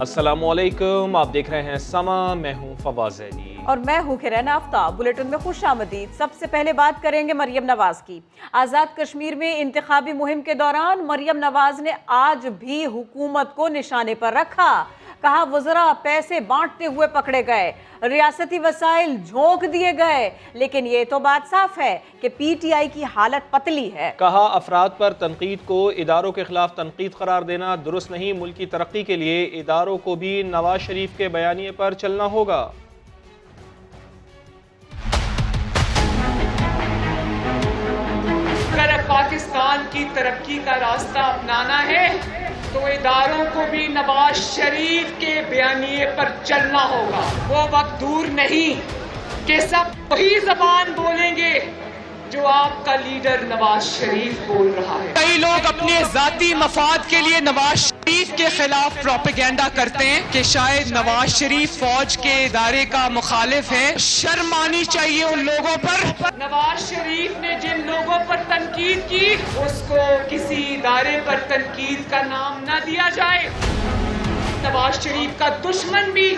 अस्सलाम वालेकुम, आप देख रहे हैं समा। मैं हूं फवाद ज़ैदी और मैं हूं किरण आफ्ताब। बुलेटिन में खुश आमदीद। सबसे पहले बात करेंगे मरियम नवाज की। आज़ाद कश्मीर में इंतखाबी मुहिम के दौरान मरियम नवाज ने आज भी हुकूमत को निशाने पर रखा। कहा वज़रा पैसे बांटते हुए पकड़े गए, रियासती वसाइल झोंक दिए गए, लेकिन ये तो बात साफ है कि पीटीआई की हालत पतली है। कहा अफराद पर तनकीद को इदारों के खिलाफ तनकीद करार देना दुरुस्त नहीं। मुल्क की तरक्की के लिए इदारों को भी नवाज शरीफ के बयानिए पर चलना होगा। अगर पाकिस्तान की तरक्की का रास्ता अपनाना है तो इदारों को भी नवाज शरीफ के बयानिए पर चलना होगा। वो वक्त दूर नहीं कि सब वही जबान बोलेंगे जो आपका लीडर नवाज शरीफ बोल रहा है। कई लोग अपने जाती मफाद के लिए नवाज शरीफ के खिलाफ प्रोपेगेंडा करते हैं कि शायद नवाज शरीफ फौज के इदारे का मुखालिफ है। शर्म आनी चाहिए उन लोगों पर। नवाज शरीफ ने जिन लोगों पर तनकीद की उसको किसी इदारे पर तनकीद का नाम न दिया जाए। नवाज शरीफ का दुश्मन भी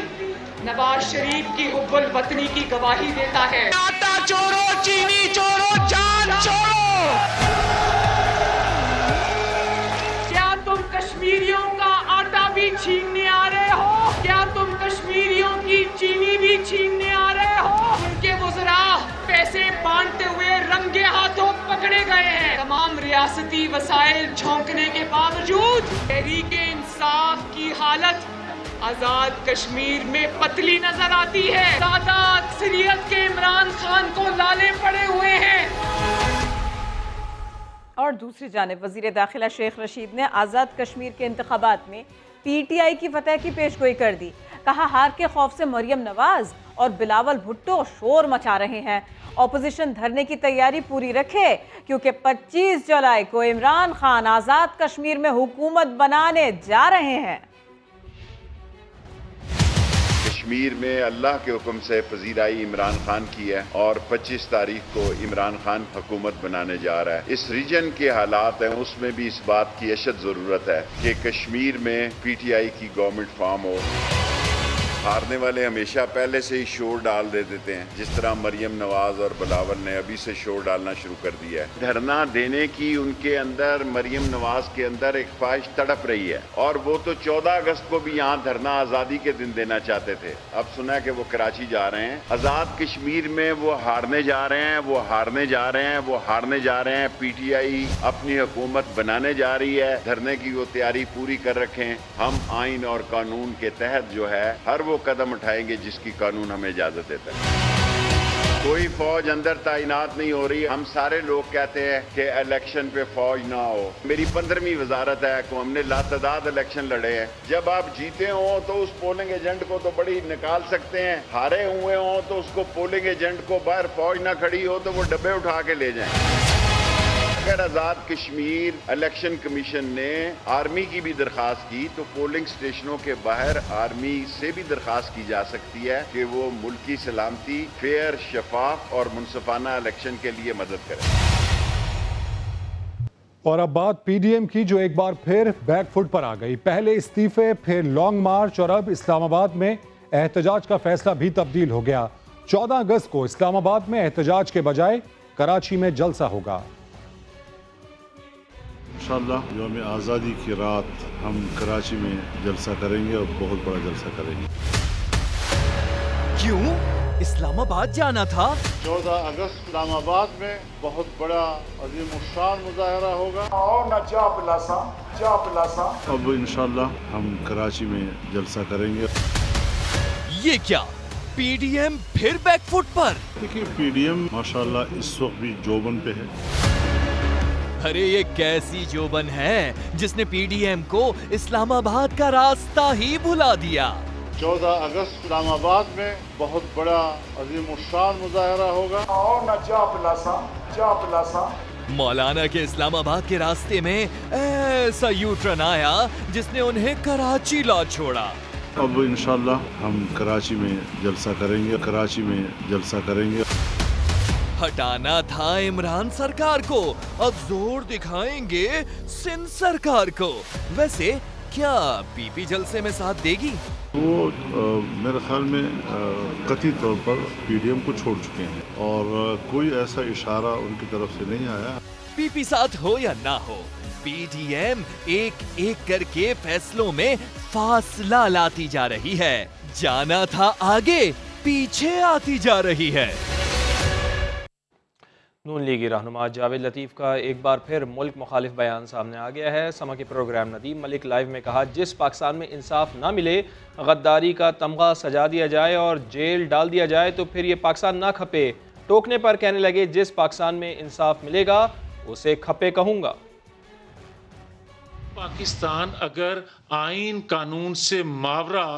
नवाज शरीफ की हुब्बुल वतनी की गवाही देता है। आटा चोरो, चीनी चोरो, जान चोरो। क्या तुम कश्मीरियों का आटा भी छीनने आ रहे हो? क्या तुम कश्मीरियों की चीनी भी छीनने आ रहे हो? उनके वज़रा पैसे बांटते हुए रंगे हाथों पकड़े गए हैं। तमाम रियासती वसाइल झोंकने के बावजूद तहरीक इंसाफ की हालत आजाद कश्मीर में पतली नजर आती है। ज़्यादा अक्सरियत के इमरान खान को लाले पड़े हुए हैं। और दूसरी जानिब वज़ीर दाखिला शेख रशीद ने आज़ाद कश्मीर के इंतखाबात में पीटीआई की फतह की पेशगोई कर दी। कहा हार के खौफ से मरियम नवाज और बिलावल भुट्टो शोर मचा रहे हैं। ऑपोजिशन धरने की तैयारी पूरी रखे क्योंकि 25 जुलाई को इमरान खान आज़ाद कश्मीर में हुकूमत बनाने जा रहे हैं। कश्मीर में अल्लाह के हुक्म से पजीराई इमरान खान की है और 25 तारीख को इमरान खान हुकूमत बनाने जा रहा है। इस रीजन के हालात हैं उसमें भी इस बात की अशद ज़रूरत है कि कश्मीर में पीटीआई की गवर्नमेंट फॉर्म हो। हारने वाले हमेशा पहले से ही शोर डाल दे देते हैं, जिस तरह मरियम नवाज और बिलावल ने अभी से शोर डालना शुरू कर दिया है। धरना देने की उनके अंदर, मरियम नवाज के अंदर एक ख्वाहिश तड़प रही है और वो तो 14 अगस्त को भी यहाँ धरना आज़ादी के दिन देना चाहते थे। अब सुना है कि वो कराची जा रहे हैं। आज़ाद कश्मीर में वो हारने जा रहे हैं, वो हारने जा रहे हैं, वो हारने जा रहे हैं। पीटीआई अपनी हुकूमत बनाने जा रही है। धरने की वो तैयारी पूरी कर रखें। हम आइन और कानून के तहत जो है हर वो कदम उठाएंगे जिसकी कानून हमें इजाजत देता है। कोई फौज अंदर तैनात नहीं हो रही। हम सारे लोग कहते हैं कि इलेक्शन पे फौज ना हो। मेरी 15वीं वजारत है कि हमने लातदाद इलेक्शन लड़े हैं। जब आप जीते हो तो उस पोलिंग एजेंट को तो बड़ी निकाल सकते हैं, हारे हुए हो तो उसको पोलिंग एजेंट को बाहर फौज ना खड़ी हो तो वो डब्बे उठा के ले जाएं। अगर आज़ाद कश्मीर इलेक्शन कमीशन ने आर्मी की भी दरख्वास्त की तो पोलिंग स्टेशनों के बाहर आर्मी से भी दरख्वास्त की जा सकती है कि वो मुल्क की सलामती, फेयर, शफाफ और मुनसिफाना इलेक्शन के लिए मदद करें। और अब बात पीडीएम की, जो एक बार फिर बैकफुट पर आ गई। पहले इस्तीफे, फिर लॉन्ग मार्च और अब इस्लामाबाद में एहतजाज का फैसला भी तब्दील हो गया। 14 अगस्त को इस्लामाबाद में एहतजाज के बजाय कराची में जलसा होगा। इंशाअल्लाह यौम आज़ादी की रात हम कराची में जलसा करेंगे और बहुत बड़ा जलसा करेंगे। क्यों इस्लामाबाद जाना था? 14 अगस्त इस्लामाबाद में बहुत बड़ा अजीम शान मुजाहरा होगा और न जा पिलासा। अब इंशाअल्लाह हम कराची में जलसा करेंगे। ये क्या पीडीएम फिर बैकफुट पर? देखिए पीडीएम माशाअल्लाह इस वक्त भी जोबन पे है। अरे ये कैसी जोबन है जिसने पीडीएम को इस्लामाबाद का रास्ता ही भुला दिया। 14 अगस्त इस्लामाबाद में बहुत बड़ा अजीम शान मुजाहरा होगा और न जा पिलासा। मौलाना के इस्लामाबाद के रास्ते में ऐसा यू टर्न आया जिसने उन्हें कराची ला छोड़ा। अब इंशाअल्लाह हम कराची में जलसा करेंगे, कराची में जलसा करेंगे। हटाना था इमरान सरकार को, अब जोर दिखाएंगे सिंध सरकार को। वैसे क्या पीपी जलसे में साथ देगी? वो मेरे ख्याल में कतई तौर पर पीडीएम को छोड़ चुके हैं और कोई ऐसा इशारा उनकी तरफ से नहीं आया। पीपी साथ हो या ना हो, पीडीएम एक एक करके फैसलों में फासला लाती जा रही है। जाना था आगे, पीछे आती जा रही है। नून लीगी रहनुमा जावेद लतीफ़ का एक बार फिर मुल्क मुखालिफ बयान सामने आ गया है। समा के प्रोग्राम नदीम मलिक लाइव में कहा, जिस पाकिस्तान में इंसाफ ना मिले, गद्दारी का तमगा सजा दिया जाए और जेल डाल दिया जाए तो फिर ये पाकिस्तान ना खपे। टोकने पर कहने लगे, जिस पाकिस्तान में इंसाफ मिलेगा उसे खपे कहूँगा। पाकिस्तान अगर आइन कानून से मावरा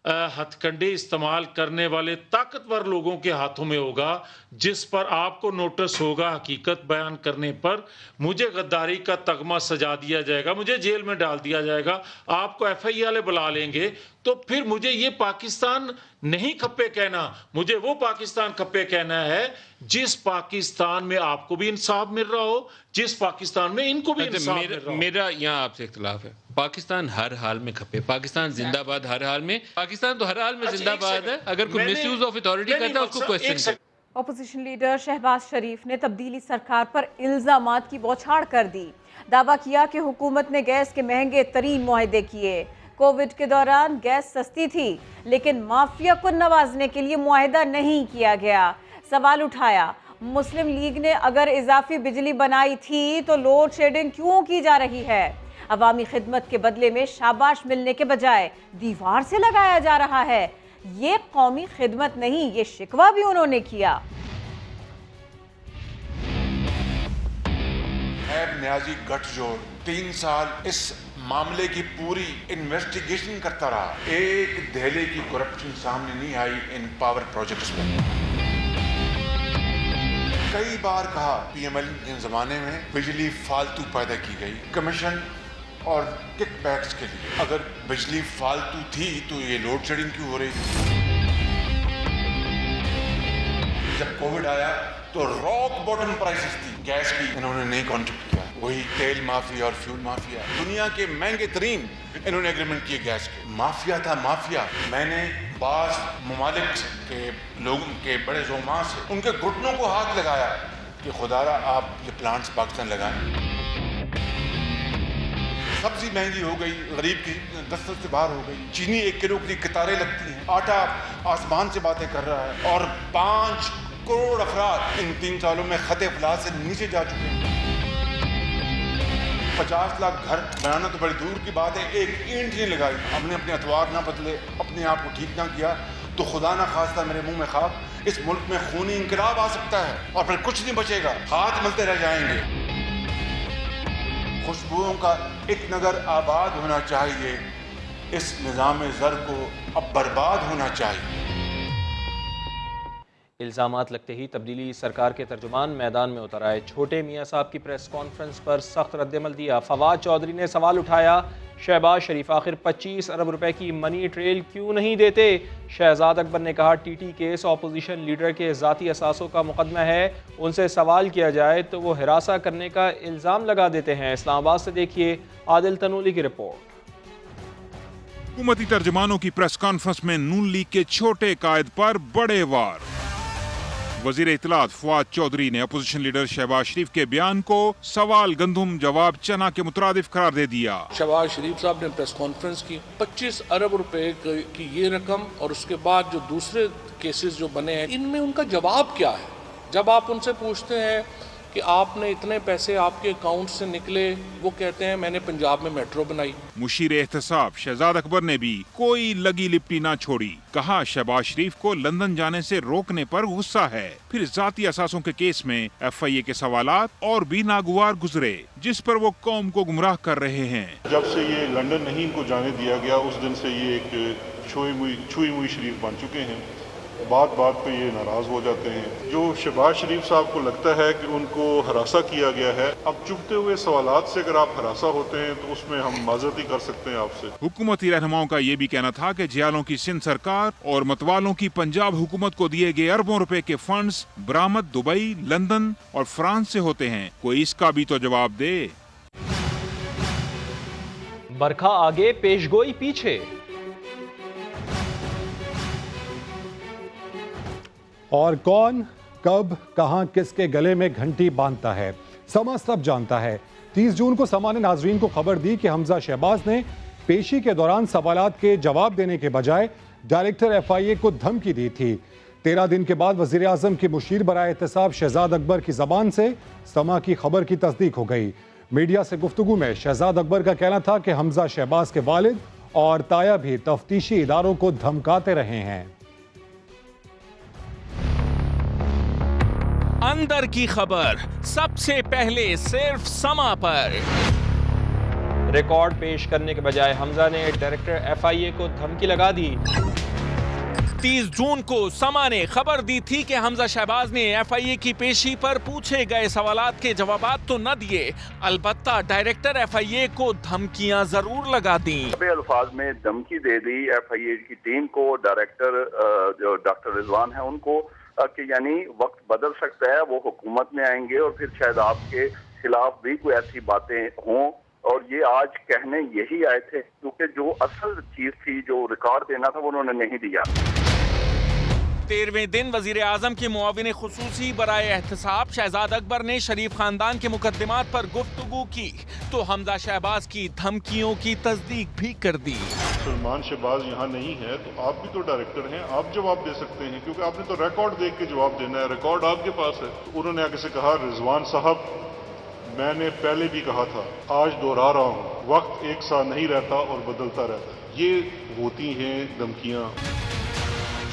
हथकंडे इस्तेमाल करने वाले ताकतवर लोगों के हाथों में होगा, जिस पर आपको नोटिस होगा हकीकत बयान करने पर, मुझे गद्दारी का तगमा सजा दिया जाएगा, मुझे जेल में डाल दिया जाएगा, आपको एफआई वाले बुला लेंगे, तो फिर मुझे ये पाकिस्तान नहीं खप्पे कहना, मुझे वो पाकिस्तान खप्पे कहना है जिस पाकिस्तान में आपको भी इंसाफ मिल रहा हो, जिस पाकिस्तान में इनको भी इंसाफ मिल रहा हो। मेरा यहाँ आपसे इख्तिलाफ है। पाकिस्तान हर हाल में खपे, पाकिस्तान जिंदाबाद हर हाल में, पाकिस्तान तो हर हाल में जिंदाबाद है। अगर कोई मिसयूज ऑफ अथॉरिटी करता है उसको क्वेश्चन। अपोजिशन लीडर शहबाज शरीफ ने तब्दीली सरकार पर इल्जामात की बौछार कर दी। दावा किया कि हुकूमत ने गैस के महंगे तरीन मुआहदे किए। कोविड के दौरान गैस सस्ती थी, लेकिन माफिया को नवाजने के लिए मुआहदा नहीं किया गया। सवाल उठाया, मुस्लिम लीग ने अगर इजाफी बिजली बनाई थी तो लोड शेडिंग क्यों की जा रही है? अवामी खिदमत के बदले में शाबाश मिलने के बजाय दीवार से लगाया जा रहा है। ये कौमी खिदमत नहीं, ये शिकवा भी उन्होंने किया। न्याजी गठजोड़ 3 साल इस मामले की पूरी इन्वेस्टिगेशन करता रहा। एक दहले की करप्शन सामने नहीं आई इन पावर प्रोजेक्ट्स में। कई बार कहा पीएमएल के जमाने में बिजली फालतू पैदा की गई कमीशन और किकबैक्स के लिए। अगर बिजली फालतू थी तो ये लोड शेडिंग क्यों हो रही थी? जब कोविड आया तो रॉक बॉटम प्राइसेस थी गैस की, इन्होंने नहीं कॉन्ट्रिब्यूट किया। वही तेल माफिया और फ्यूल माफिया, दुनिया के महंगे तरीन इन्होंने एग्रीमेंट किए गैस के। माफिया था माफिया। मैंने बास ममालिक के लोगों के बड़े जोमा से उनके घुटनों को हाथ लगाया कि खुदारा आप ये प्लांट्स पाकिस्तान लगाएं। सब्जी महंगी हो गई, गरीब की दस्तरस से बाहर हो गई। चीनी 1 किलो की कतारें लगती हैं, आटा आसमान से बातें कर रहा है और 5 करोड़ अफराद इन 3 सालों में खते अफलास से नीचे जा चुके हैं। 50 लाख घर बनाना तो बड़ी दूर की बात है, एक ईंट नहीं लगाई। हमने अपने अतवार ना बदले, अपने आप को ठीक ना किया तो खुदा ना खास्ता मेरे मुंह में खाक, इस मुल्क में खूनी इंकलाब आ सकता है और फिर कुछ नहीं बचेगा, हाथ मलते रह जाएंगे। खुशबुओं का एक नगर आबाद होना चाहिए, इस निज़ाम ज़र को अब बर्बाद होना चाहिए। इल्ज़ामात लगते ही तब्दीली सरकार के तर्जुमान मैदान में उतर आए। छोटे मियाँ साहब की प्रेस कॉन्फ्रेंस पर सख्त रद्दमल दिया। फवाद चौधरी ने सवाल उठाया, शहबाज शरीफ आखिर 25 अरब रुपए की मनी ट्रेल क्यों नहीं देते? शहजाद अकबर ने कहा, टीटी केस अपोजिशन लीडर के ज़ाती असासों का मुकदमा है, उनसे सवाल किया जाए तो वो हिरासा करने का इल्ज़ाम लगा देते हैं। इस्लामाबाद से देखिए आदिल तनूली की रिपोर्ट। हुकूमती तर्जुमानों की प्रेस कॉन्फ्रेंस में नून लीग के छोटे कायद पर बड़े वार। वजीर इत्तलात फवाद चौधरी ने अपोजिशन लीडर शहबाज शरीफ के बयान को सवाल गंदुम जवाब चना के मुतरादिफ करार दे दिया। शहबाज शरीफ साहब ने प्रेस कॉन्फ्रेंस की 25 अरब रुपए की ये रकम और उसके बाद जो दूसरे केसेस जो बने हैं, इनमें उनका जवाब क्या है? जब आप उनसे पूछते हैं कि आपने इतने पैसे आपके अकाउंट से निकले, वो कहते हैं मैंने पंजाब में मेट्रो बनाई। मुशीर एहतसाब शहजाद अकबर ने भी कोई लगी लिपटी ना छोड़ी। कहा, शहबाज शरीफ को लंदन जाने से रोकने पर गुस्सा है। फिर जाती असासों के केस में FIA के सवालात और भी नागवार गुजरे, जिस पर वो कौम को गुमराह कर रहे हैं। जब से ये लंदन नहीं इनको जाने दिया गया, उस दिन से ये एक छुई मुई शरीफ बन चुके हैं। बात बात पे ये नाराज हो जाते हैं। जो शहबाज शरीफ साहब को लगता है कि उनको हरासा किया गया है, अब चुभते हुए सवालात से अगर आप हरासा होते हैं तो उसमें हम माजरत ही कर सकते हैं आपसे। हुकूमती रहनुमाओं का ये भी कहना था कि जियालों की सिंध सरकार और मतवालों की पंजाब हुकूमत को दिए गए अरबों रुपए के फंड्स बरामद दुबई, लंदन और फ्रांस से होते हैं। कोई इसका भी तो जवाब दे। برکھا آگے پیشگوئی پیچھے. اور کون کب کہاں کس کے گلے میں گھنٹی باندھتا ہے سما سب جانتا ہے. 30 جون کو سما نے ناظرین کو خبر دی کہ حمزہ شہباز نے پیشی کے دوران سوالات کے جواب دینے کے بجائے ڈائریکٹر ایف آئی اے کو دھمکی دی تھی. 13 دن کے بعد وزیر اعظم کے مشیر برائے احتساب شہزاد اکبر کی زبان سے سما کی خبر کی تصدیق ہو گئی. میڈیا سے گفتگو میں شہزاد اکبر کا کہنا تھا کہ حمزہ شہباز کے والد اور تایا بھی تفتیشی اداروں کو دھمکاتے رہے ہیں. اندر کی خبر سب سے پہلے صرف سما پر. ریکارڈ پیش کرنے کے بجائے حمزہ نے ڈائریکٹر ایف آئی اے کو دھمکی لگا دی. 30 جون کو سما نے خبر دی تھی کہ حمزہ شہباز نے ایف آئی اے کی پیشی پر پوچھے گئے سوالات کے جوابات تو نہ دیے، البتہ ڈائریکٹر ایف آئی اے کو دھمکیاں ضرور لگا دیں. الفاظ میں دھمکی دے دی ایف آئی اے کی ٹیم کو، ڈائریکٹر جو ڈاکٹر رضوان ہیں ان کو، کہ یعنی وقت بدل سکتا ہے، وہ حکومت میں آئیں گے اور پھر شاید آپ کے خلاف بھی کوئی ایسی باتیں ہوں. اور یہ آج کہنے یہی آئے تھے کیونکہ جو اصل چیز تھی جو ریکارڈ دینا تھا وہ انہوں نے نہیں دیا. 13ویں دن وزیر اعظم کے معاون خصوصی برائے احتساب شہزاد اکبر نے شریف خاندان کے مقدمات پر گفتگو کی تو حمزہ شہباز کی دھمکیوں کی تصدیق بھی کر دی. سلمان شہباز یہاں نہیں ہے تو آپ بھی تو ڈائریکٹر ہیں، آپ جواب دے سکتے ہیں کیونکہ آپ نے تو ریکارڈ دیکھ کے جواب دینا ہے، ریکارڈ آپ کے پاس ہے. انہوں نے آگے سے کہا رضوان صاحب میں نے پہلے بھی کہا تھا، آج دوہرا رہا ہوں، وقت ایک سا نہیں رہتا اور بدلتا رہتا ہے. یہ ہوتی ہیں دھمکیاں.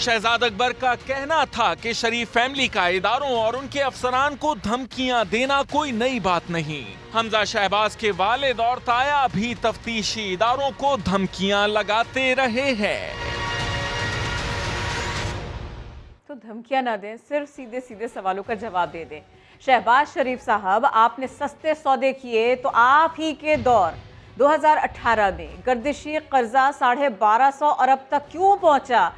شہزاد اکبر کا کہنا تھا کہ شریف فیملی کا اداروں اور ان کے افسران کو دھمکیاں دینا کوئی نئی بات نہیں. حمزہ شہباز کے والد اور تایا بھی تفتیشی اداروں کو دھمکیاں لگاتے رہے ہیں. تو دھمکیاں نہ دیں، صرف سیدھے سیدھے سوالوں کا جواب دے دیں. شہباز شریف صاحب، آپ نے سستے سودے کیے تو آپ ہی کے دور 2018 میں گردشی قرضہ 1250 ارب تک کیوں پہنچا؟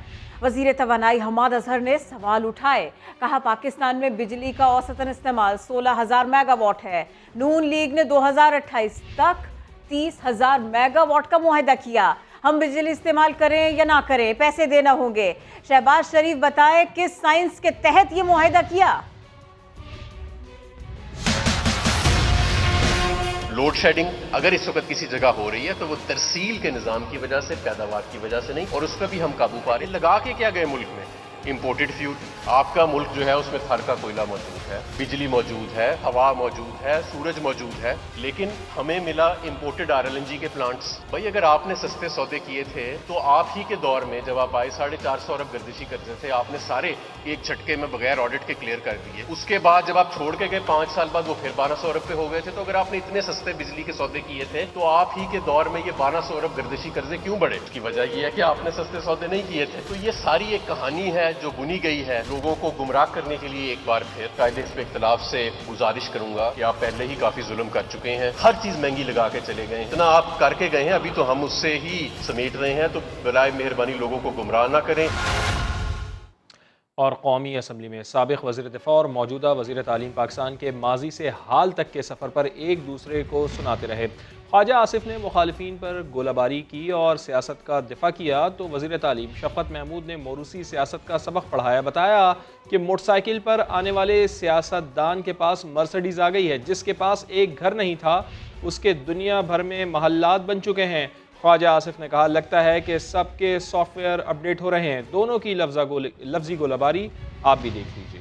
وزیر توانائی حماد اظہر نے سوال اٹھائے. کہا پاکستان میں بجلی کا اوسطاً استعمال 16,000 میگا واٹ ہے. نون لیگ نے 2028 تک 30,000 میگا واٹ کا معاہدہ کیا. ہم بجلی استعمال کریں یا نہ کریں پیسے دینا ہوں گے. شہباز شریف بتائیں کس سائنس کے تحت یہ معاہدہ کیا؟ لوڈ شیڈنگ اگر اس وقت کسی جگہ ہو رہی ہے تو وہ ترسیل کے نظام کی وجہ سے، پیداوار کی وجہ سے نہیں، اور اس پہ بھی ہم قابو پا رہے ہیں. لگا کے کیا گئے ملک میں امپورٹڈ فیول. آپ کا ملک جو ہے اس میں تھر کا کوئلہ موجود ہے، بجلی موجود ہے، ہوا موجود ہے، سورج موجود ہے، لیکن ہمیں ملا امپورٹڈ RLNG کے پلانٹس. بھائی اگر آپ نے سستے سودے کیے تھے تو آپ ہی کے دور میں جب آپ آئے 450 ارب گردشی قرضے تھے، آپ نے سارے ایک جھٹکے میں بغیر آڈٹ کے کلیئر کر دیے. اس کے بعد جب آپ چھوڑ کے گئے 5 سال بعد وہ پھر 1200 ارب پہ ہو گئے تھے. تو اگر آپ نے اتنے سستے بجلی کے سودے کیے تھے تو آپ ہی کے دور میں یہ 1200 ارب گردشی قرضے کیوں بڑھے؟ اس کی وجہ یہ ہے کہ آپ نے سستے سودے نہیں کیے تھے. تو یہ ساری ایک کہانی ہے جو بنی گئی ہے لوگوں کو گمراہ کرنے کے لیے. ایک بار پھر قائد حزب اختلاف سے گزارش کروں گا کہ آپ پہلے ہی کافی ظلم کر چکے ہیں، ہر چیز مہنگی لگا کے چلے گئے ہیں. اتنا آپ کر کے گئے ہیں، ابھی تو ہم اس سے ہی سمیٹ رہے ہیں. تو برائے مہربانی لوگوں کو گمراہ نہ کریں. اور قومی اسمبلی میں سابق وزیر دفاع اور موجودہ وزیر تعلیم پاکستان کے ماضی سے حال تک کے سفر پر ایک دوسرے کو سناتے رہے. خواجہ آصف نے مخالفین پر گولہ باری کی اور سیاست کا دفاع کیا تو وزیر تعلیم شفقت محمود نے موروثی سیاست کا سبق پڑھایا. بتایا کہ موٹر سائیکل پر آنے والے سیاستدان کے پاس مرسڈیز آ گئی ہے، جس کے پاس ایک گھر نہیں تھا اس کے دنیا بھر میں محلات بن چکے ہیں. خواجہ آصف نے کہا لگتا ہے کہ سب کے سافٹ ویئر اپڈیٹ ہو رہے ہیں. دونوں کی لفظی گولہ باری آپ بھی دیکھ لیجیے.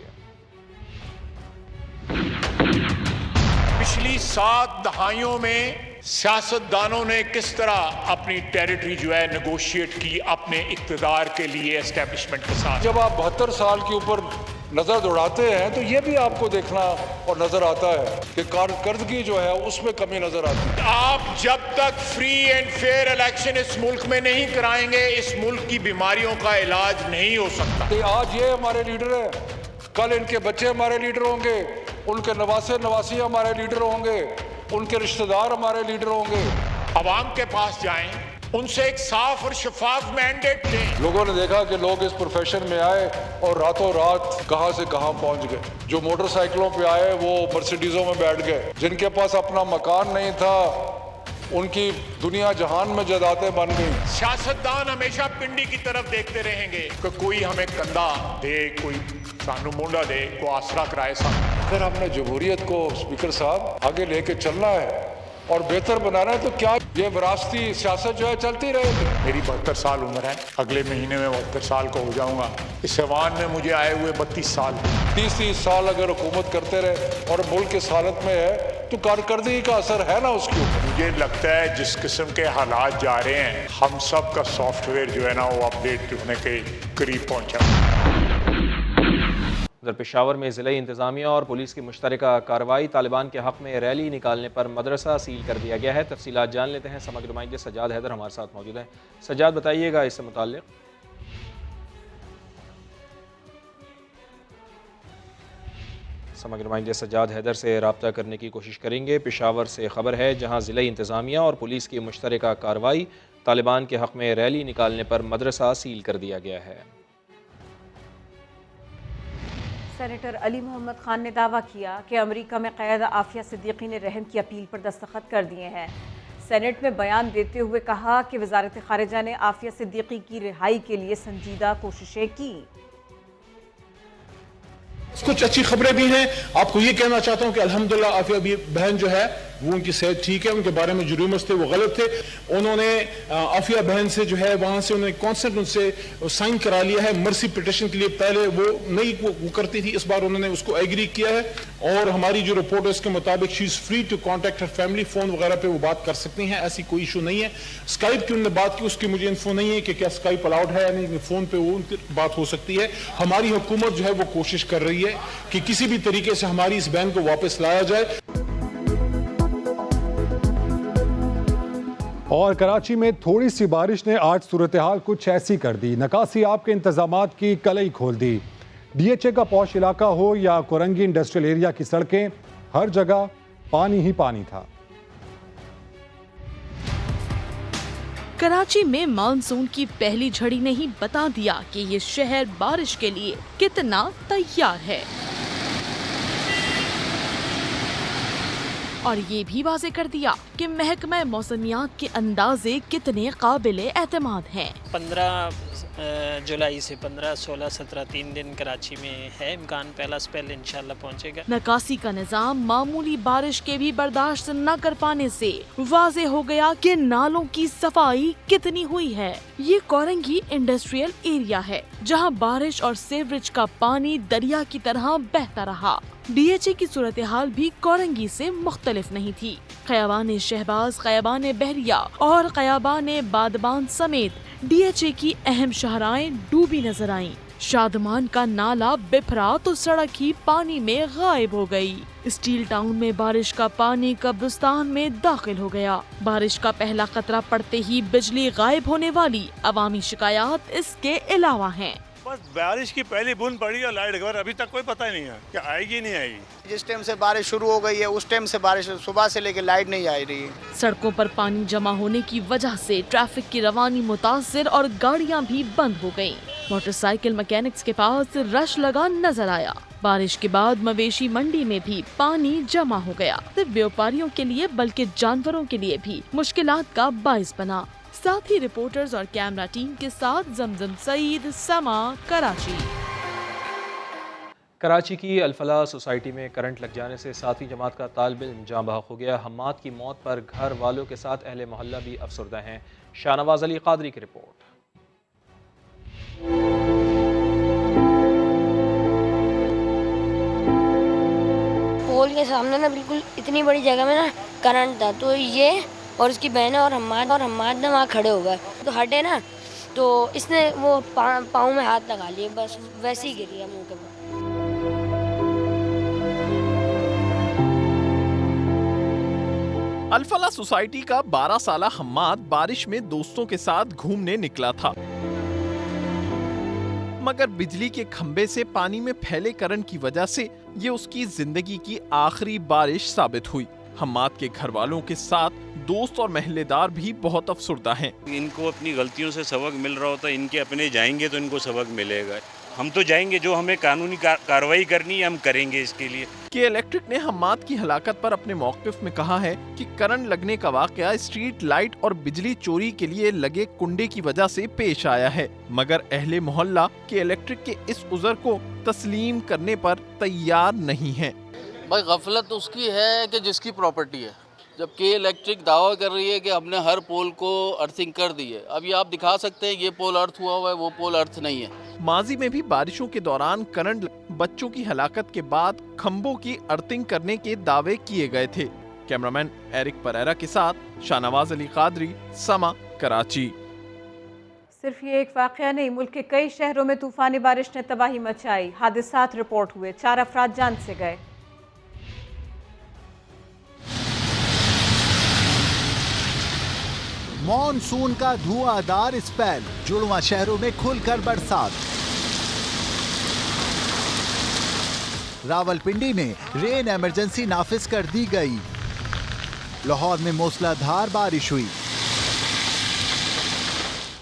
پچھلی 7 دہائیوں میں سیاستدانوں نے کس طرح اپنی ٹیریٹری جو ہے نیگوشیٹ کی اپنے اقتدار کے لیے اسٹیبلشمنٹ کے ساتھ. جب آپ 72 سال کے اوپر نظر دوڑاتے ہیں تو یہ بھی آپ کو دیکھنا اور نظر آتا ہے کہ کارکردگی جو ہے اس میں کمی نظر آتی ہے. آپ جب تک فری اینڈ فیئر الیکشن اس ملک میں نہیں کرائیں گے اس ملک کی بیماریوں کا علاج نہیں ہو سکتا. آج یہ ہمارے لیڈر ہیں، کل ان کے بچے ہمارے لیڈر ہوں گے، ان کے نواسی ہمارے لیڈر ہوں گے، ان کے رشتہ دار ہمارے لیڈر ہوں گے. عوام کے پاس جائیں، ان سے ایک صاف اور شفاف مینڈیٹ لیں. لوگوں نے دیکھا کہ لوگ اس پروفیشن میں آئے اور راتوں رات کہاں سے کہاں پہنچ گئے. جو موٹر سائیکلوں پہ آئے وہ مرسیڈیزوں میں بیٹھ گئے. جن کے پاس اپنا مکان نہیں تھا ان کی دنیا جہان میں جائیدادیں بن گئی. सियासतदान हमेशा पिंडी की तरफ देखते रहेंगे कि कोई हमें कंधा दे, कोई सानू मुंडा दे, कोई आसरा कराए. अगर हमने जमहूरियत को स्पीकर साहब आगे लेके चलना है और बेहतर बनाना है तो क्या ये विरासती सियासत जो है चलती रहेगी. मेरी 72 साल उम्र है, अगले महीने में 72 साल का हो जाऊंगा. इस ऐवान में मुझे आए हुए 32 साल. 30 साल अगर हुकूमत करते रहे और मुल्क इस हालत में है तो कारकर्दगी का असर है ना उसके ऊपर. मुझे लगता है जिस किस्म के हालात जा रहे हैं, हम सब का सॉफ्टवेयर जो है ना वो अपडेट होने के करीब पहुंचा. उधर पेशावर में ज़िला इंतज़ामिया और पुलिस की मुश्तरका कार्रवाई. तालिबान के हक़ में रैली निकालने पर मदरसा सील कर दिया गया है. तफसीलात जान लेते हैं. समग्र नुमाइंदे सज्जाद हैदर हमारे साथ मौजूद हैं. सज्जाद, बताइएगा इससे मुताल्लिक़. समग्र नुमाइंदे सज्जाद हैदर से रब्ता करने की कोशिश करेंगे. पेशावर से ख़बर है जहाँ ज़िला इंतज़ामिया और पुलिस की मुश्तरका कार्रवाई. तालिबान के हक़ में रैली निकालने पर मदरसा सील कर दिया गया है. सेनेटर अली मोहम्मद खान ने दावा किया कि अमेरिका में क़ैद आफिया सिद्दीकी ने रहम की अपील पर दस्तखत कर दिए हैं. सेनेट में बयान देते हुए कहा कि वज़ारत ख़ारिजा ने आफिया सिद्दीकी की रिहाई के लिए संजीदा कोशिशें की. कुछ अच्छी खबरें भी हैं. आपको ये कहना चाहता हूं कि अल्हम्दुलिल्लाह आफिया बहन जो है वो उनकी सेहत ठीक है. उनके बारे में जो रूमर्स थे वो गलत थे. उन्होंने आफिया बहन से जो है वहां से उन्होंने कॉन्सेंट उनसे साइन करा लिया है मर्सी पिटिशन के लिए. पहले वो नहीं वो करती थी, इस बार उन्होंने उसको एग्री किया है. और हमारी जो रिपोर्ट है उसके मुताबिक she is free to contact her family. Phone वगैरह पे वो बात कर सकती हैं, ऐसी कोई इशू नहीं है. स्काइप की उन्होंने बात की, उसकी मुझे इन्फो नहीं है कि क्या स्काइप अलाउड है या नहीं. फोन पे वो उनकी बात हो सकती है. हमारी हुकूमत जो है वो कोशिश कर रही है कि किसी भी तरीके से हमारी इस बहन को वापस लाया जाए. और कराची में थोड़ी सी बारिश ने आज सूरत हाल कुछ ऐसी कर दी. नकासी आपके इंतजामात की कलई खोल दी. DHA का पौश इलाका हो या कोरंगी इंडस्ट्रियल एरिया की सड़कें, हर जगह पानी ही पानी था. कराची में मानसून की पहली झड़ी ने ही बता दिया कि ये शहर बारिश के लिए कितना तैयार है और ये भी वाज़ेह कर दिया कि महकमा मौसमियात के अंदाजे कितने काबिले एतमाद हैं. 15 जुलाई से 15, 16, 17 3 दिन कराची में है इम्कान. पहला स्पेल इंशाल्लाह पहुंचेगा. नकासी का निज़ाम मामूली बारिश के भी बर्दाश्त न कर पाने से वाज़ेह हो गया कि नालों की सफाई कितनी हुई है. ये कोरंगी इंडस्ट्रियल एरिया है जहां बारिश और सीवरेज का पानी दरिया की तरह बहता रहा. DHA की सूरत हाल भी कोरंगी से मुख्तलिफ नहीं थी. खयाबान शहबाज, खयाबान बहरिया और खयाबान बादबान समेत DHA की अहम शहराएं डूबी नजर आईं. शादमान का नाला बिफरा तो सड़क ही पानी में गायब हो गई. स्टील टाउन में बारिश का पानी कब्रिस्तान में दाखिल हो गया. बारिश का पहला खतरा पड़ते ही बिजली गायब होने वाली अवामी शिकायत इसके अलावा हैं. बस बारिश की पहली बूंद पड़ी और लाइट गवर अभी तक कोई पता ही नहीं है कि आएगी नहीं आएगी. जिस टाइम से बारिश शुरू हो गई है उस टाइम से बारिश सुबह से लेकर लाइट नहीं आ रही है. सड़कों पर पानी जमा होने की वजह से ट्रैफिक की रवानी मुतासिर और गाड़ियां भी बंद हो गयी. मोटरसाइकिल मैकेनिक्स के पास रश लगा नजर आया. बारिश के बाद मवेशी मंडी में भी पानी जमा हो गया. सिर्फ व्यापारियों के लिए बल्कि जानवरों के लिए भी मुश्किलात का बाइस बना. साथ ही रिपोर्टर्स और कैमरा टीम के साथ जमजम सईद, समा, कराची. कराची की अल-फलाह सोसाइटी में करंट लग जाने से 7वीं जमात का तालिब इल्म जाँ बहक हो गया. हम्माद की मौत पर घर वालों के साथ अहले मोहल्ला भी अफसरदा हैं. शाहनवाज अली कादरी की रिपोर्ट. पोल के सामने ना बिल्कुल इतनी बड़ी जगह में ना करंट था, तो ये और उसकी बहन और हम्माद ना वहाँ खड़े हो गए. तो हटे ना तो इसने वो पाँव में हाथ लगा लिए, बस वैसे ही गिर गया मुँह के ऊपर. अल-फलाह सोसाइटी का 12 साला हम्माद बारिश में दोस्तों के साथ घूमने निकला था, मगर बिजली के खंबे से पानी में फैले करंट की वजह से ये उसकी जिंदगी की आखिरी बारिश साबित हुई. हम्माद के घर वालों के साथ दोस्त और महल्लेदार भी बहुत अफसरदा हैं. इनको अपनी गलतियों से सबक मिल रहा होता है, इनके अपने जाएंगे तो इनको सबक मिलेगा. ہم تو جائیں گے, جو ہمیں قانونی کارروائی کرنی ہے ہم کریں گے اس کے لیے. کے الیکٹرک نے حماد کی ہلاکت پر اپنے موقف میں کہا ہے کہ کرنٹ لگنے کا واقعہ اسٹریٹ لائٹ اور بجلی چوری کے لیے لگے کنڈے کی وجہ سے پیش آیا ہے, مگر اہل محلہ کے الیکٹرک کے اس عذر کو تسلیم کرنے پر تیار نہیں ہے. بھائی غفلت اس کی ہے کہ جس کی پراپرٹی ہے. جب کے الیکٹرک دعویٰ کر رہی ہے کہ ہم نے ہر پول کو ارتھنگ کر دی ہے, اب یہ آپ دکھا سکتے ہیں یہ پول ارتھ ہوا ہوا ہے, وہ پول ارتھ نہیں ہے. ماضی میں بھی بارشوں کے دوران کرنٹ بچوں کی ہلاکت کے بعد کھمبوں کی ارتھنگ کرنے کے دعوے کیے گئے تھے. کیمرامین ایرک پریرا کے ساتھ شاہنواز علی قادری, سما, کراچی. صرف یہ ایک واقعہ نہیں, ملک کے کئی شہروں میں طوفانی بارش نے تباہی مچائی. حادثات رپورٹ ہوئے, 4 افراد جان سے گئے. مانسون کا دھواں دار اسپیل, جڑواں شہروں میں کھل کر برسات. راولپنڈی میں رین ایمرجنسی نافذ کر دی گئی. لاہور میں موسلا دھار بارش ہوئی.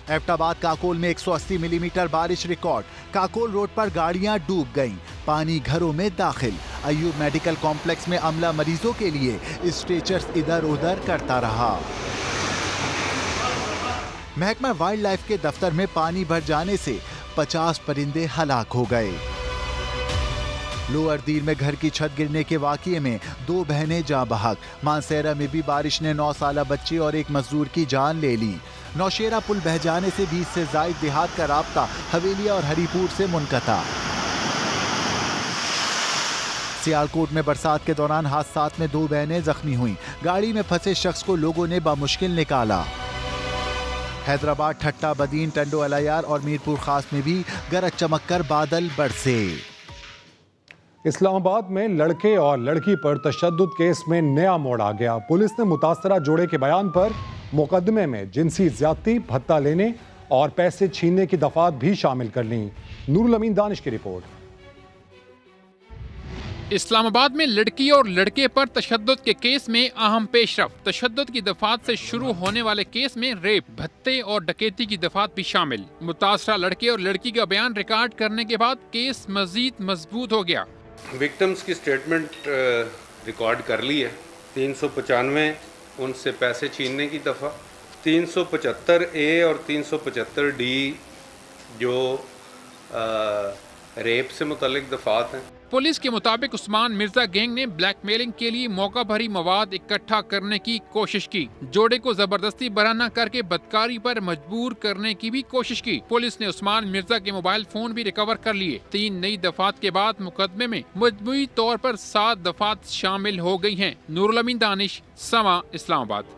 ایبٹ آباد کاکول میں 180 ملی میٹر بارش ریکارڈ. کاکول روڈ پر گاڑیاں ڈوب گئیں, پانی گھروں میں داخل. ایوب میڈیکل کمپلیکس میں عملہ مریضوں کے لیے اسٹریچرز ادھر ادھر کرتا رہا. محکمہ وائلڈ لائف کے دفتر میں پانی بھر جانے سے 50 پرندے ہلاک ہو گئے. لوئر دیر میں گھر کی چھت گرنے کے واقعے میں 2 بہنیں جاں بحق. مانسیرا میں بھی بارش نے 9 سالہ بچے اور ایک مزدور کی جان لے لی. نوشیرہ پل بہہ جانے سے 20 سے زائد دیہات کا رابطہ حویلیہ اور ہری پور سے منقطع. سیالکوٹ میں برسات کے دوران حادثات میں 2 بہنیں زخمی ہوئیں. گاڑی میں پھنسے شخص کو لوگوں نے بامشکل نکالا. حیدرآباد, ٹھٹا, بدین, ٹنڈو الیار اور میرپور خاص میں بھی گرج چمک کر بادل برسے. اسلام آباد میں لڑکے اور لڑکی پر تشدد کیس میں نیا موڑ آ گیا. پولیس نے متاثرہ جوڑے کے بیان پر مقدمے میں جنسی زیادتی, بھتہ لینے اور پیسے چھیننے کی دفعات بھی شامل کر لیں. نور الامین دانش کی رپورٹ. اسلام آباد میں لڑکی اور لڑکے پر تشدد کے کیس میں اہم پیش رفت. تشدد کی دفعات سے شروع ہونے والے کیس میں ریپ, بھتے اور ڈکیتی کی دفعات بھی شامل. متاثرہ لڑکے اور لڑکی کا بیان ریکارڈ کرنے کے بعد کیس مزید مضبوط ہو گیا. وکٹمز کی سٹیٹمنٹ ریکارڈ کر لی ہے. 395 ان سے پیسے چھیننے کی دفعہ, 375A اور 375D جو ریپ سے متعلق دفعات ہیں. پولیس کے مطابق عثمان مرزا گینگ نے بلیک میلنگ کے لیے موقع بھری مواد اکٹھا کرنے کی کوشش کی. جوڑے کو زبردستی برہنہ کر کے بدکاری پر مجبور کرنے کی بھی کوشش کی. پولیس نے عثمان مرزا کے موبائل فون بھی ریکور کر لیے. 3 نئی دفعات کے بعد مقدمے میں مجموعی طور پر 7 دفعات شامل ہو گئی ہیں. نور الامین دانش, سما, اسلام آباد.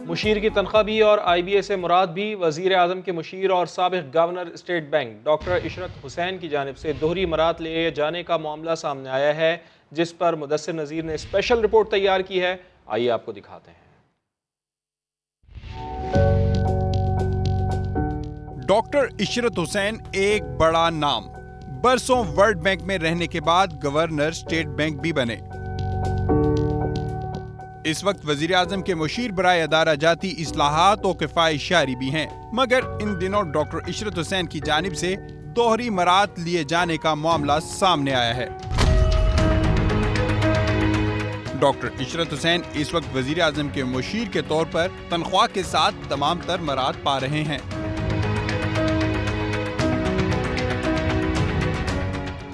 مشیر کی تنخواہ بھی اور آئی بی اے سے مراد بھی. وزیر اعظم کے مشیر اور سابق گورنر اسٹیٹ بینک ڈاکٹر عشرت حسین کی جانب سے دوہری مراد لے جانے کا معاملہ سامنے آیا ہے, جس پر مدثر نذیر نے اسپیشل رپورٹ تیار کی ہے. آئیے آپ کو دکھاتے ہیں. ڈاکٹر عشرت حسین ایک بڑا نام. برسوں ورلڈ بینک میں رہنے کے بعد گورنر اسٹیٹ بینک بھی بنے. اس وقت وزیر اعظم کے مشیر برائے ادارہ جاتی اصلاحات و کفایت شعری بھی ہیں. مگر ان دنوں ڈاکٹر عشرت حسین کی جانب سے دوہری مراد لیے جانے کا معاملہ سامنے آیا ہے. ڈاکٹر عشرت حسین اس وقت وزیر اعظم کے مشیر کے طور پر تنخواہ کے ساتھ تمام تر مراد پا رہے ہیں.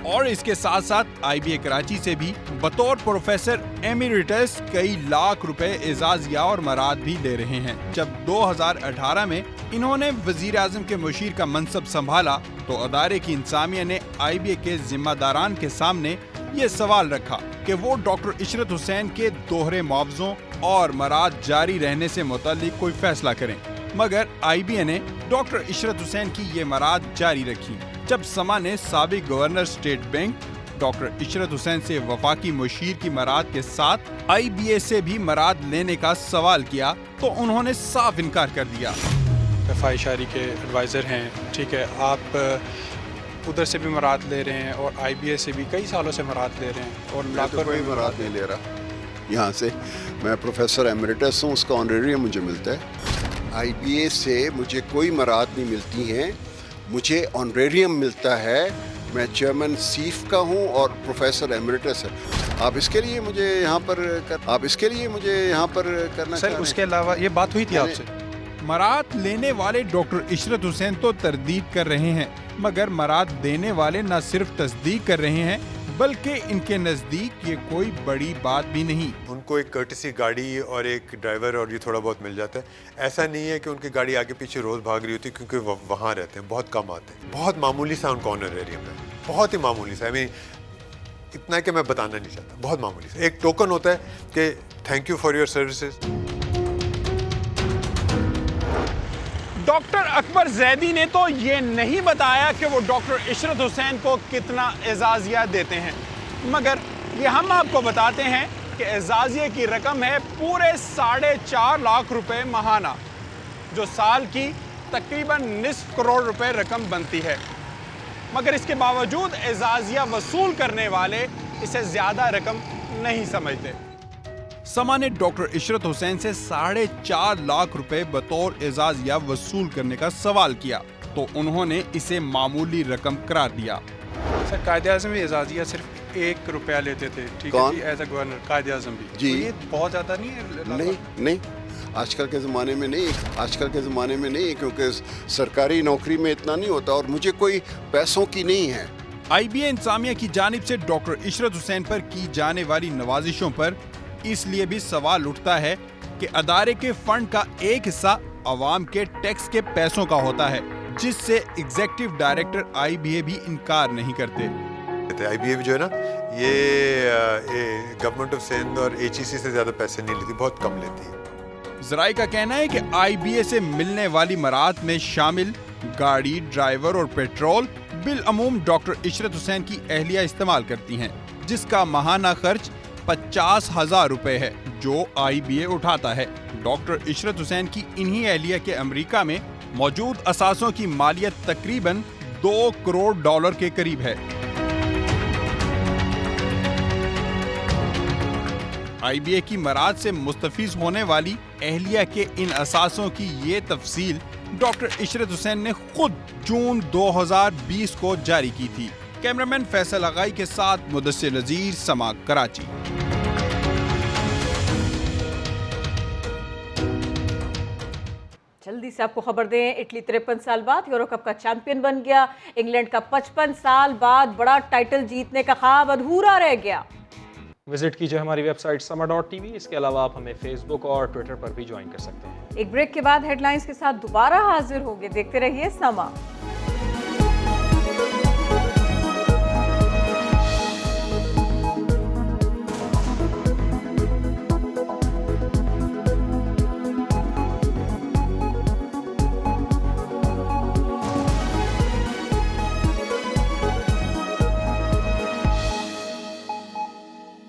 اور اس کے ساتھ ساتھ آئی بی اے کراچی سے بھی بطور پروفیسر ایمیریٹس کئی لاکھ روپے اعزازیہ اور مراد بھی لے رہے ہیں. جب 2018 میں انہوں نے وزیر اعظم کے مشیر کا منصب سنبھالا تو ادارے کی انتظامیہ نے آئی بی اے کے ذمہ داران کے سامنے یہ سوال رکھا کہ وہ ڈاکٹر عشرت حسین کے دوہرے معاوضوں اور مراد جاری رہنے سے متعلق کوئی فیصلہ کریں. مگر آئی بی اے نے ڈاکٹر عشرت حسین کی یہ مراد جاری رکھی. جب سما نے سابق گورنر اسٹیٹ بینک ڈاکٹر عشرت حسین سے وفاقی مشیر کی مراد کے ساتھ آئی بی اے سے بھی مراد لینے کا سوال کیا تو انہوں نے صاف انکار کر دیا. کفایت شعری کے ایڈوائزر ہیں, ٹھیک ہے, آپ ادھر سے بھی مراد لے رہے ہیں اور آئی بی اے سے بھی کئی سالوں سے مراد لے رہے ہیں. اور میں تو کوئی مراد نہیں لے رہا یہاں سے. میں پروفیسر ایمریٹس ہوں, اس کا آنریریم مجھے ملتا ہے. آئی بی اے سے مجھے کوئی مراد نہیں ملتی ہیں मुझे ऑनरेरियम मिलता है, मैं चेयरमैन सीफ का हूँ और प्रोफेसर एमरिटस है। आप इसके लिए मुझे यहाँ पर करना सर, उसके अलावा ये बात हुई थी आपसे? मराद लेने वाले डॉक्टर इशरत हुसैन तो तरदीद कर रहे हैं, मगर मराद देने वाले न सिर्फ तस्दीक कर रहे हैं बल्कि इनके नज़दीक ये कोई बड़ी बात भी नहीं। उनको एक कर्टसी गाड़ी और एक ड्राइवर और ये थोड़ा बहुत मिल जाता है। ऐसा नहीं है कि उनकी गाड़ी आगे पीछे रोज़ भाग रही होती, क्योंकि वो वहाँ रहते हैं, बहुत कम आते हैं। बहुत मामूली सा उनका ऑनरेरियम है, बहुत ही मामूली सा। इतना है कि मैं बताना नहीं चाहता, बहुत मामूली सा। एक टोकन होता है कि thank you for your services. Doctor Akbar Zaidi ने तो ये नहीं बताया कि वो डॉक्टर इशरत हुसैन को कितना एजाज़िया देते हैं, मगर ये हम आपको बताते हैं कि एजाज़िया की रकम है पूरे 4.5 लाख रुपए माहाना, जो साल की तकरीबन निस्फ करोड़ रुपए रकम बनती है। मगर इसके बावजूद एजाज़िया वसूल करने वाले इसे ज़्यादा रकम नहीं समझते। समा ने डॉक्टर इशरत हुसैन से 4.5 लाख रुपए बतौर एजाज़िया वसूल करने का सवाल किया तो उन्होंने इसे मामूली रकम करार दिया। सर, कायदे-ए-आज़म भी एजाज़िया सिर्फ 1 रुपया लेते थे, ठीक है जी, एज ए गवर्नर कायदे-ए-आज़म भी। जी, तो ये बहुत ज़्यादा नहीं है? नहीं, आजकल के ज़माने में नहीं, क्योंकि सरकारी नौकरी में इतना नहीं होता और मुझे कोई पैसों की नहीं है। IBA इंतज़ामिया की जानिब से डॉक्टर इशरत हुसैन पर की जाने वाली नवाजिशों पर इसलिए भी सवाल उठता है कि अदारे के फंड का एक हिस्सा अवाम के टैक्स के पैसों का होता है, जिससे एग्जीक्यूटिव डायरेक्टर IBA भी इनकार नहीं करते। IBA भी जो है ना, ये गवर्नमेंट ऑफ सिंध और HEC से ज्यादा पैसे नहीं लेती, बहुत कम लेती है। ज़राए का कहना है कि IBA से मिलने वाली मराद में शामिल गाड़ी, ड्राइवर और पेट्रोल बिल अमूम डॉक्टर इशरत हुसैन की अहलिया इस्तेमाल करती हैं, जिसका माहाना खर्च 50,000 रुपए है जो IBA उठाता है। डॉक्टर इशरत हुसैन की इन्हीं अहलिया के अमेरिका में मौजूद असासों की मालियत तकरीबन $2 करोड़ के करीब है। IBA की मराद से मुस्तफीज होने वाली अहलिया के इन असासों की ये तफसील डॉक्टर इशरत हुसैन ने खुद जून 2020 को जारी की थी। कैमरामैन फैसल अगाई के साथ मुदस्सिर अजीज, समा, कराची। जल्दी से आपको खबर दें, इटली 53 साल बाद यूरो कप का चैंपियन बन गया। इंग्लैंड का 55 साल बाद बड़ा टाइटल जीतने का ख्वाब अधूरा रह गया। विजिट कीजिए हमारी वेबसाइट sama.tv। इसके अलावा आप हमें फेसबुक और ट्विटर पर भी ज्वाइन कर सकते हैं। एक ब्रेक के बाद हेडलाइंस के साथ दोबारा हाजिर होंगे। देखते रहिए समा।